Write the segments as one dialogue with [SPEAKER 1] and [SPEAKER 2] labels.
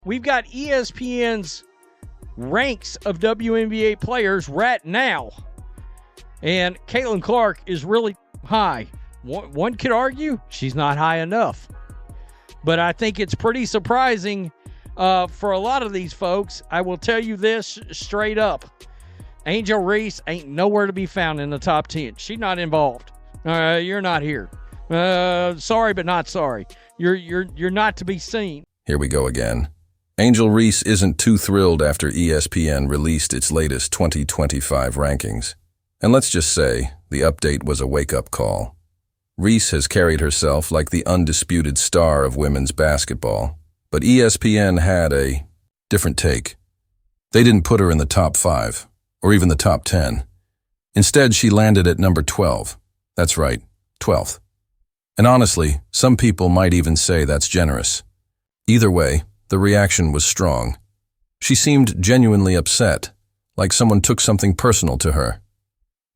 [SPEAKER 1] we've got ESPN's ranks of WNBA players right now. And Caitlin Clark is really high. One could argue she's not high enough. But I think it's pretty surprising for a lot of these folks. I will tell you this straight up. Angel Reese ain't nowhere to be found in the top 10. She's not involved. You're not here. Sorry, but not sorry. You're not to be seen.
[SPEAKER 2] Here we go again. Angel Reese isn't too thrilled after ESPN released its latest 2025 rankings. And let's just say, the update was a wake-up call. Reese has carried herself like the undisputed star of women's basketball, but ESPN had a different take. They didn't put her in the top 5, or even the top 10. Instead, she landed at number 12. That's right, 12th. And honestly, some people might even say that's generous. Either way, the reaction was strong. She seemed genuinely upset, like someone took something personal to her.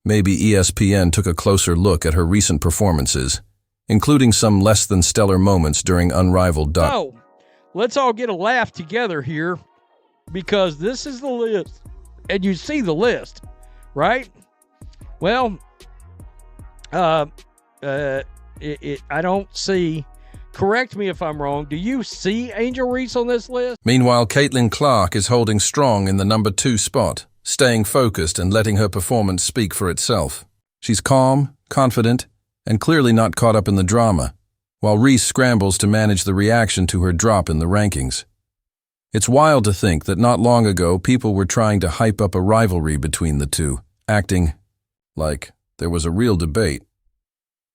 [SPEAKER 2] Maybe ESPN took a closer look at her recent performances, including some less-than-stellar moments during unrivaled.
[SPEAKER 1] So, let's all get a laugh together here, because this is the list. And you see the list, right? Well, I don't see... Correct me if I'm wrong. Do you see Angel Reese on this list?
[SPEAKER 2] Meanwhile, Caitlin Clark is holding strong in the number 2 spot, staying focused and letting her performance speak for itself. She's calm, confident, and clearly not caught up in the drama, while Reese scrambles to manage the reaction to her drop in the rankings. It's wild to think that not long ago people were trying to hype up a rivalry between the two, acting like there was a real debate.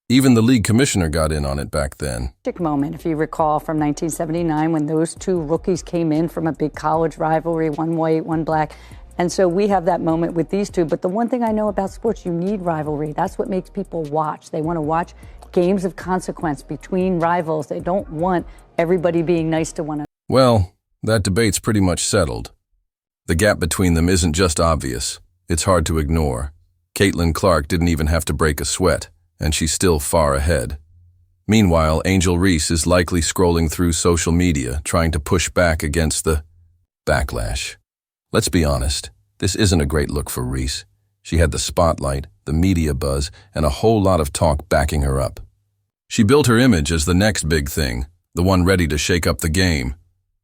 [SPEAKER 2] Even the league commissioner got in on it back then.
[SPEAKER 3] Moment, if you recall, from 1979 when those two rookies came in from a big college rivalry, one white, one black. And so we have that moment with these two. But the one thing I know about sports, you need rivalry. That's what makes people watch. They want to watch games of consequence between rivals. They don't want everybody being nice to one another.
[SPEAKER 2] Well, that debate's pretty much settled. The gap between them isn't just obvious. It's hard to ignore. Caitlin Clark didn't even have to break a sweat, and she's still far ahead. Meanwhile, Angel Reese is likely scrolling through social media, trying to push back against the backlash. Let's be honest, this isn't a great look for Reese. She had the spotlight, the media buzz, and a whole lot of talk backing her up. She built her image as the next big thing, the one ready to shake up the game.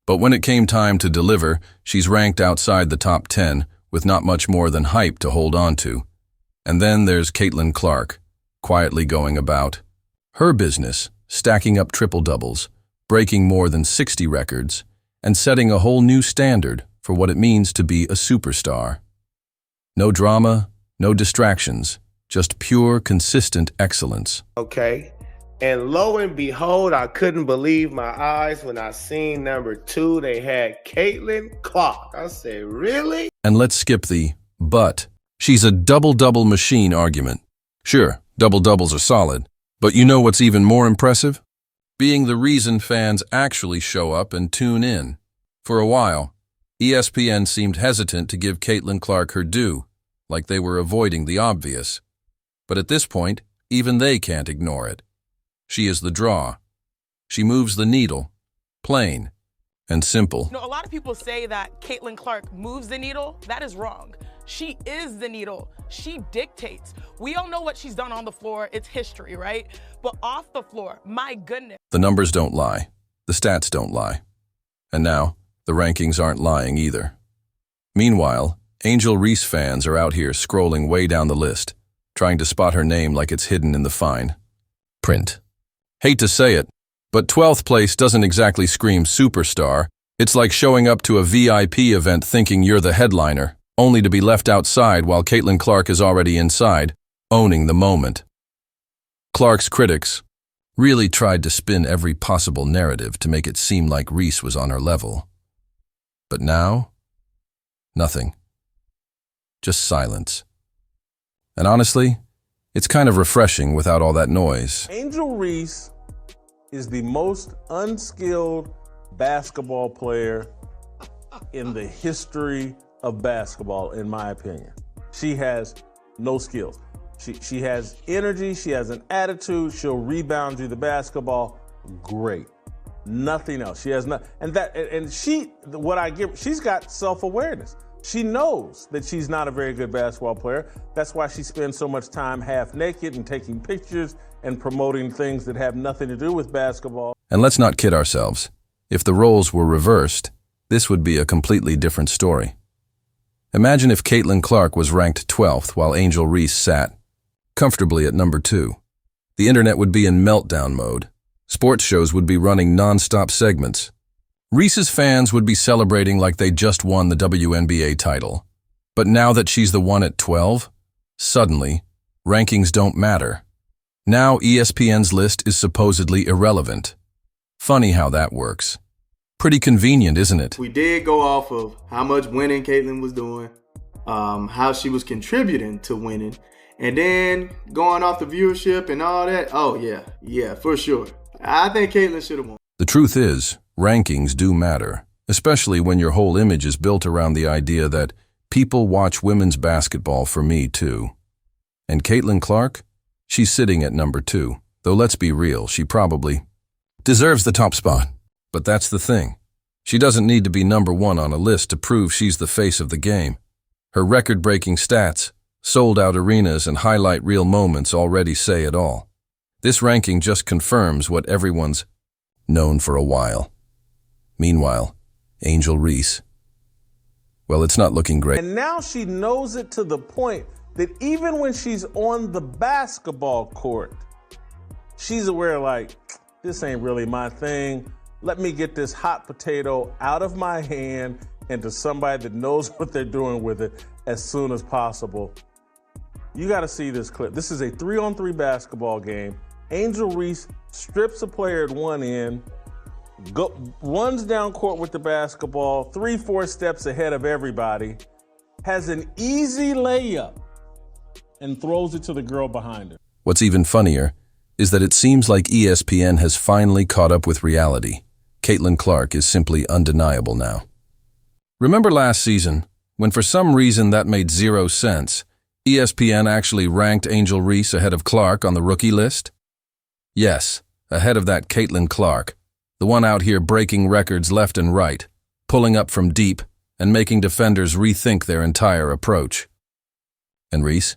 [SPEAKER 2] But when it came time to deliver, she's ranked outside the top 10, with not much more than hype to hold on to. And then there's Caitlin Clark, quietly going about her business, stacking up triple-doubles, breaking more than 60 records, and setting a whole new standard for what it means to be a superstar. No drama, no distractions, just pure, consistent excellence.
[SPEAKER 4] Okay, and lo and behold, I couldn't believe my eyes when I seen number 2, they had Caitlin Clark. I said, really?
[SPEAKER 2] And let's skip the but. She's a double-double machine argument. Sure, double-doubles are solid, but you know what's even more impressive? Being the reason fans actually show up and tune in. For a while, ESPN seemed hesitant to give Caitlin Clark her due, like they were avoiding the obvious. But at this point, even they can't ignore it. She is the draw. She moves the needle, plain and simple.
[SPEAKER 5] No, a lot of people say that Caitlin Clark moves the needle. That is wrong. She is the needle. She dictates. We all know what she's done on the floor. It's history, right? But off the floor, my goodness.
[SPEAKER 2] The numbers don't lie. The stats don't lie. And now, the rankings aren't lying either. Meanwhile, Angel Reese fans are out here scrolling way down the list, trying to spot her name like it's hidden in the fine print. Hate to say it, but 12th place doesn't exactly scream superstar. It's like showing up to a VIP event thinking you're the headliner, only to be left outside while Caitlin Clark is already inside, owning the moment. Clark's critics really tried to spin every possible narrative to make it seem like Reese was on her level. But now, nothing. Just silence. And honestly, it's kind of refreshing without all that noise.
[SPEAKER 6] Angel Reese is the most unskilled basketball player in the history of basketball, in my opinion. She has no skills. She has energy, she has an attitude, she'll rebound you the basketball, great. Nothing else. She has not, she's got self-awareness. She knows that she's not a very good basketball player. That's why she spends so much time half naked and taking pictures and promoting things that have nothing to do with basketball.
[SPEAKER 2] And let's not kid ourselves. If the roles were reversed, this would be a completely different story. Imagine if Caitlin Clark was ranked 12th while Angel Reese sat comfortably at number 2. The internet would be in meltdown mode. Sports shows would be running non-stop segments. Reese's fans would be celebrating like they just won the WNBA title. But now that she's the one at 12, suddenly, rankings don't matter. Now ESPN's list is supposedly irrelevant. Funny how that works. Pretty convenient, isn't it?
[SPEAKER 7] We did go off of how much winning Caitlin was doing, how she was contributing to winning, and then going off the viewership and all that. Oh, yeah, for sure. I think Caitlin should have won.
[SPEAKER 2] The truth is, rankings do matter, especially when your whole image is built around the idea that people watch women's basketball for me too. And Caitlin Clark? She's sitting at number 2, though let's be real, she probably deserves the top spot. But that's the thing. She doesn't need to be number 1 on a list to prove she's the face of the game. Her record-breaking stats, sold-out arenas, and highlight reel moments already say it all. This ranking just confirms what everyone's known for a while. Meanwhile, Angel Reese, well, it's not looking great.
[SPEAKER 6] And now she knows it to the point that even when she's on the basketball court, she's aware, like, this ain't really my thing. Let me get this hot potato out of my hand and to somebody that knows what they're doing with it as soon as possible. You got to see this clip. This is a 3-on-3 basketball game. Angel Reese strips a player at one end, runs down court with the basketball, 3-4 steps ahead of everybody, has an easy layup, and throws it to the girl behind her.
[SPEAKER 2] What's even funnier is that it seems like ESPN has finally caught up with reality. Caitlin Clark is simply undeniable now. Remember last season, when for some reason that made zero sense, ESPN actually ranked Angel Reese ahead of Clark on the rookie list? Yes, ahead of that Caitlin Clark, the one out here breaking records left and right, pulling up from deep, and making defenders rethink their entire approach. And Reese?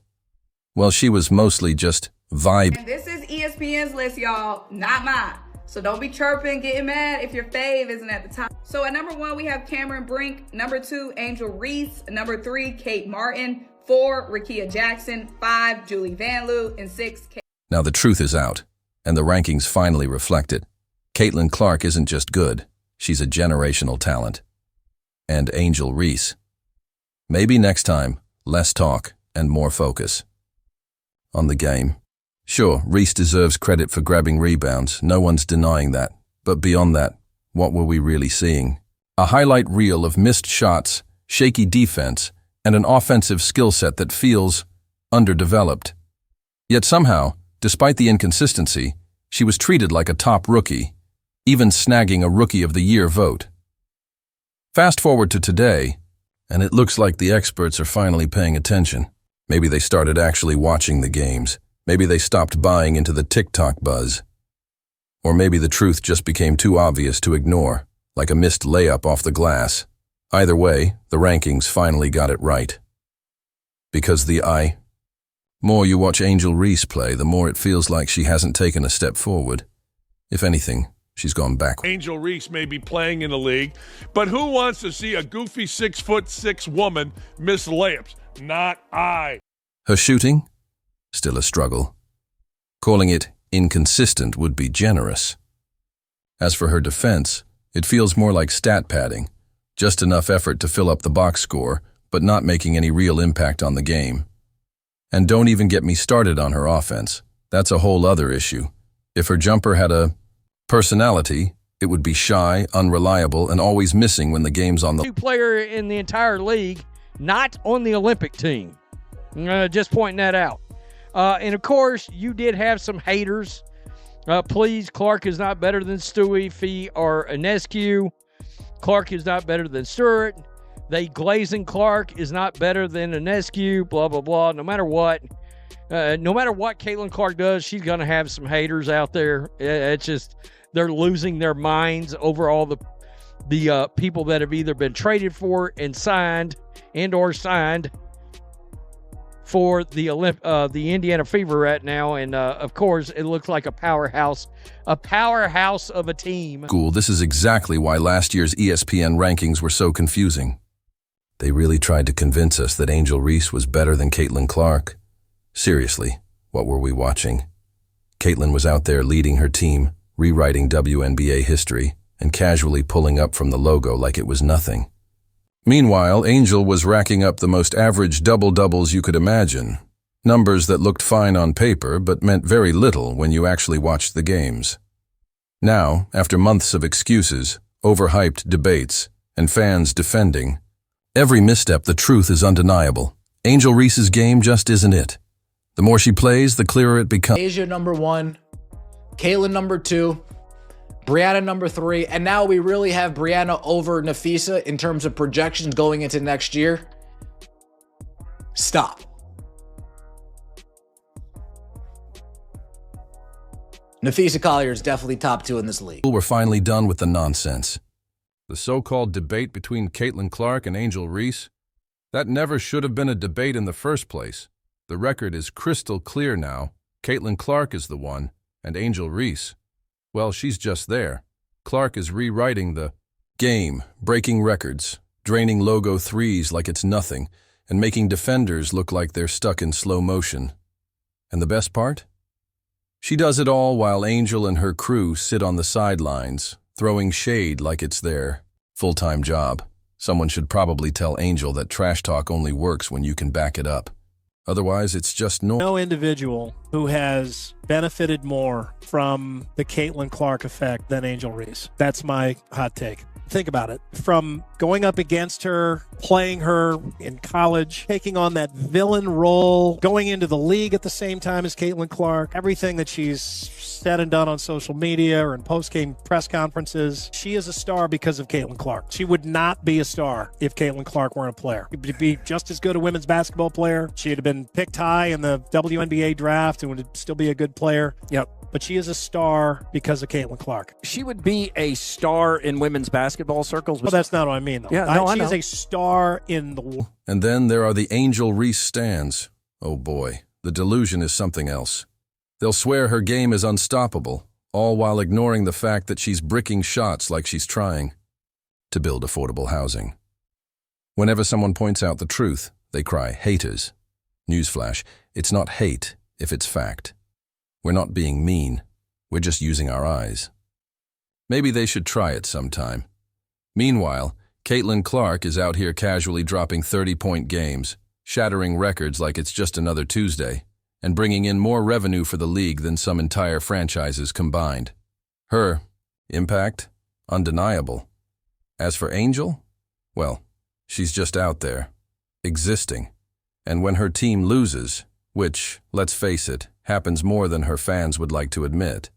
[SPEAKER 2] Well, she was mostly just vibe.
[SPEAKER 8] And this is ESPN's list, y'all, not mine. So don't be chirping, getting mad if your fave isn't at the top. So at number 1, we have Cameron Brink. Number 2, Angel Reese. Number 3, Kate Martin. 4, Rickea Jackson. 5, Julie Vanloo. And 6, Kate.
[SPEAKER 2] Now the truth is out, and the rankings finally reflect it. Caitlin Clark isn't just good, she's a generational talent. And Angel Reese. Maybe next time, less talk and more focus on the game. Sure, Reese deserves credit for grabbing rebounds, no one's denying that. But beyond that, what were we really seeing? A highlight reel of missed shots, shaky defense, and an offensive skill set that feels underdeveloped. Yet somehow, despite the inconsistency, she was treated like a top rookie, even snagging a Rookie of the Year vote. Fast forward to today, and it looks like the experts are finally paying attention. Maybe they started actually watching the games. Maybe they stopped buying into the TikTok buzz. Or maybe the truth just became too obvious to ignore, like a missed layup off the glass. Either way, the rankings finally got it right. Because the more you watch Angel Reese play, the more it feels like she hasn't taken a step forward. If anything, she's gone backward.
[SPEAKER 9] Angel Reese may be playing in the league, but who wants to see a goofy 6'6" woman miss layups? Not I.
[SPEAKER 2] Her shooting? Still a struggle. Calling it inconsistent would be generous. As for her defense, it feels more like stat padding, just enough effort to fill up the box score, but not making any real impact on the game. And don't even get me started on her offense. That's a whole other issue. If her jumper had a personality, it would be shy, unreliable, and always missing when the game's on the
[SPEAKER 1] player in the entire league, not on the Olympic team. Just pointing that out. And of course, you did have some haters. Please, Clark is not better than Stewie, Fee, or Inescu. Clark is not better than Stewart. They glazing Clark is not better than Inescu, blah, blah, blah. No matter what, No matter what Caitlin Clark does, she's going to have some haters out there. It's just they're losing their minds over all the people that have either been traded for and signed for the Indiana Fever right now. And of course, it looks like a powerhouse of a team.
[SPEAKER 2] Cool. This is exactly why last year's ESPN rankings were so confusing. They really tried to convince us that Angel Reese was better than Caitlin Clark. Seriously, what were we watching? Caitlin was out there leading her team, rewriting WNBA history, and casually pulling up from the logo like it was nothing. Meanwhile, Angel was racking up the most average double-doubles you could imagine, numbers that looked fine on paper but meant very little when you actually watched the games. Now, after months of excuses, overhyped debates, and fans defending, every misstep, the truth is undeniable. Angel Reese's game just isn't it. The more she plays, the clearer it becomes.
[SPEAKER 10] Asia number 1, Caitlin number 2, Brianna number 3, and now we really have Brianna over Nafisa in terms of projections going into next year. Stop. Nafisa Collier is definitely top 2 in this league.
[SPEAKER 2] We're finally done with the nonsense. The so-called debate between Caitlin Clark and Angel Reese, that never should have been a debate in the first place. The record is crystal clear now. Caitlin Clark is the one, and Angel Reese, well, she's just there. Clark is rewriting the game, breaking records, draining logo threes like it's nothing, and making defenders look like they're stuck in slow motion. And the best part? She does it all while Angel and her crew sit on the sidelines, throwing shade like it's their full-time job. Someone should probably tell Angel that trash talk only works when you can back it up. Otherwise, it's just
[SPEAKER 11] no individual who has benefited more from the Caitlin Clark effect than Angel Reese. That's my hot take. Think about it. From going up against her, playing her in college, taking on that villain role, going into the league at the same time as Caitlin Clark, everything that she's said and done on social media or in post-game press conferences, she is a star because of Caitlin Clark. She would not be a star if Caitlin Clark weren't a player. She'd be just as good a women's basketball player. She'd have been picked high in the WNBA draft and would still be a good player. Yep. But she is a star because of Caitlin Clark.
[SPEAKER 12] She would be a star in women's basketball circles.
[SPEAKER 11] Well, that's not what I mean, though.
[SPEAKER 12] Yeah, no,
[SPEAKER 11] she is a star in the world.
[SPEAKER 2] And then there are the Angel Reese stans. Oh boy, the delusion is something else. They'll swear her game is unstoppable, all while ignoring the fact that she's bricking shots like she's trying to build affordable housing. Whenever someone points out the truth, they cry, haters. Newsflash, it's not hate if it's fact. We're not being mean. We're just using our eyes. Maybe they should try it sometime. Meanwhile, Caitlin Clark is out here casually dropping 30-point games, shattering records like it's just another Tuesday, and bringing in more revenue for the league than some entire franchises combined. Her impact? Undeniable. As for Angel? Well, she's just out there, existing. And when her team loses, which, let's face it, happens more than her fans would like to admit,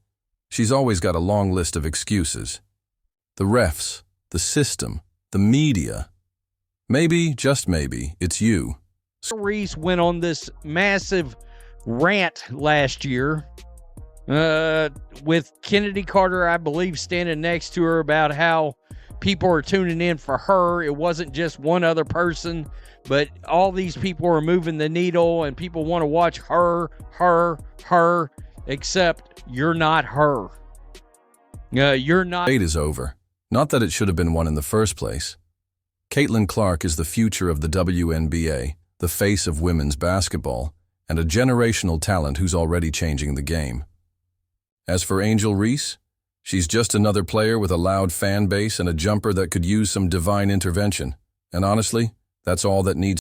[SPEAKER 2] she's always got a long list of excuses. The refs, the system, the media. Maybe, just maybe, it's you.
[SPEAKER 1] Reese went on this massive rant last year with Kennedy Carter, I believe, standing next to her about how people are tuning in for her. It wasn't just one other person, but all these people are moving the needle and people want to watch her, except you're not her. You're not.
[SPEAKER 2] Debate is over. Not that it should have been one in the first place. Caitlin Clark is the future of the WNBA, the face of women's basketball, and a generational talent who's already changing the game. As for Angel Reese, she's just another player with a loud fan base and a jumper that could use some divine intervention. And honestly, that's all that needs